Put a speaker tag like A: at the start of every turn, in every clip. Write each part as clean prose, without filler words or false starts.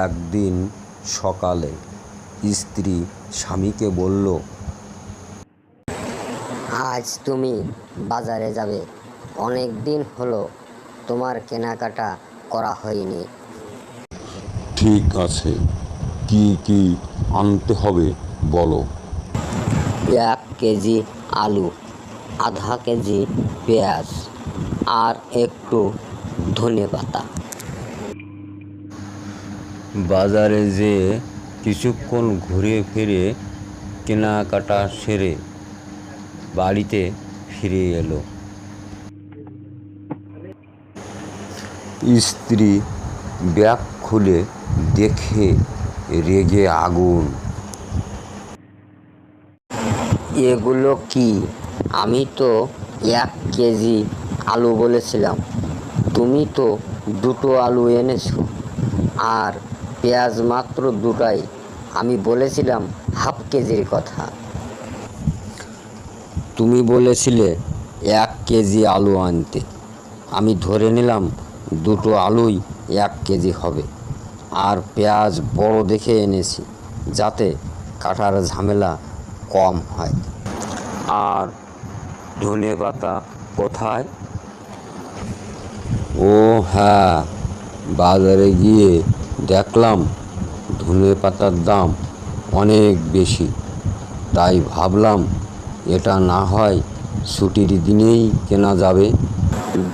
A: একদিন সকালে স্ত্রী স্বামীকে বলল,
B: আজ তুমি বাজারে যাবে, অনেক দিন হলো তোমার কেনাকাটা করা হয়নি।
C: ঠিক আছে, কি কি আনতে হবে বলো।
B: 1 কেজি আলু, আধা কেজি পেঁয়াজ, আর একটু ধনেপাতা।
A: বাজারে যেয়ে কিছুক্ষণ ঘুরে ফিরে কেনাকাটা সেরে বাড়িতে ফিরে এলো। স্ত্রী ব্যাগ খুলে দেখে রেগে আগুন।
B: এগুলো কি? আমি তো 1 কেজি আলু বলেছিলাম, তুমি তো 2টো আলু এনেছো, আর পেঁয়াজ মাত্র 2টাই। আমি বলেছিলাম হাফ কেজির কথা।
A: তুমি বলেছিলে 1 কেজি আলু আনতে, আমি ধরে নিলাম 2টো আলুই 1 কেজি হবে। আর পেঁয়াজ বড় দেখে এনেছি, যাতে কাটার ঝামেলা কম হয়। আর ধনেপাতা কোথায়? ও হ্যাঁ, বাজারে গিয়ে দেখলাম ধনেপাতার দাম অনেক বেশি, তাই ভাবলাম এটা না হয় ছুটির দিনেই কেনা যাবে।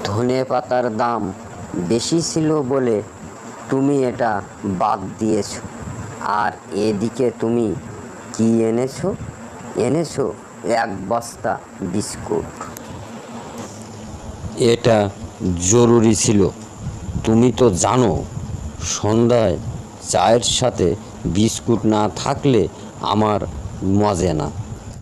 B: ধনেপাতার দাম বেশি ছিল বলে তুমি এটা বাদ দিয়েছো। আর এদিকে তুমি কি এনেছো? এনেছো 1 বস্তা বিস্কুট।
A: এটা জরুরি ছিল, তুমি তো জানো সন্ধ্যায় চায়ের সাথে বিস্কুট না থাকলে আমার মজে না।